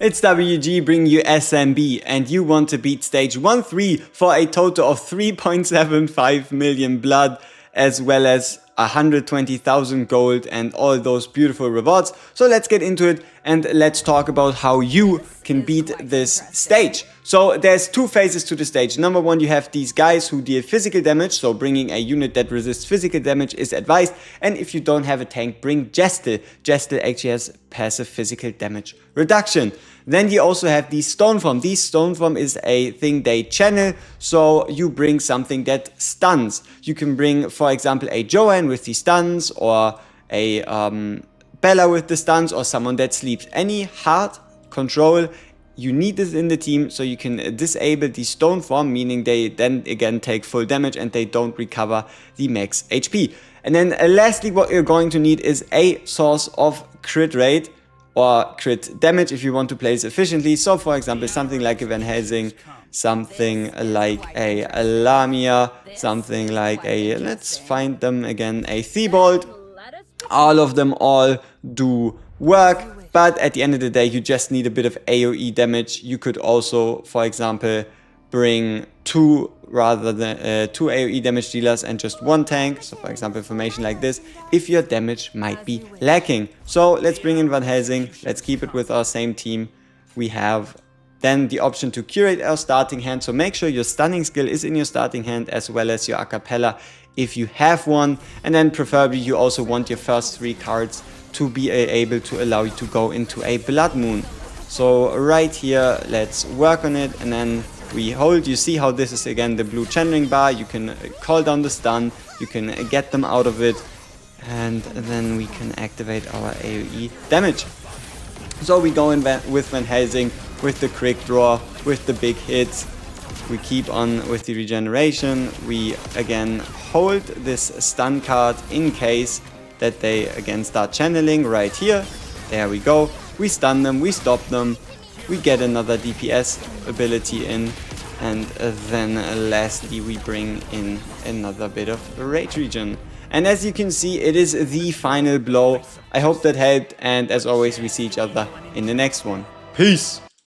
It's WG bringing you SMB, and you want to beat stage 1-3 for a total of 3.75 million blood, as well as 120,000 gold and all those beautiful rewards. So let's get into it and let's talk about how you can beat this stage. So there's two phases to the stage. Number one, you have these guys who deal physical damage, so bringing a unit that resists physical damage is advised. And if you don't have a tank, bring Jestel. Jestel actually has passive physical damage reduction. Then you also have the Stone Form. The Stone Form is a thing they channel, so you bring something that stuns. You can bring, for example, a Joanne with the stuns, or a Bella with the stuns, or someone that sleeps. Any hard control, you need this in the team so you can disable the Stone Form, meaning they then again take full damage and they don't recover the max HP. And then lastly, what you're going to need is a source of crit rate or crit damage if you want to play this efficiently. So for example, something like a Van Helsing, something like a Lamia, something like a, let's find them again, a Thibault. All of them all do work, but at the end of the day, you just need a bit of AoE damage. You could also, for example, bring two AoE damage dealers and just one tank. So for example, formation like this, if your damage might be lacking. So let's bring in Van Helsing. Let's keep it with our same team. We have then the option to curate our starting hand. So make sure your stunning skill is in your starting hand, as well as your acapella if you have one. And then preferably you also want your first 3 cards to be able to allow you to go into a Blood Moon. So right here, let's work on it, and then we hold. You see how this is again the blue channeling bar. You can call down the stun, you can get them out of it, and then we can activate our AoE damage. So we go in with Van Helsing, with the quick draw, with the big hits. We keep on with the regeneration. We again hold this stun card in case that they again start channeling right here. There we go. We stun them, we stop them, we get another DPS ability in, and then lastly we bring in another bit of rage regen. And as you can see, it is the final blow. I hope that helped, and as always, we see each other in the next one. Peace!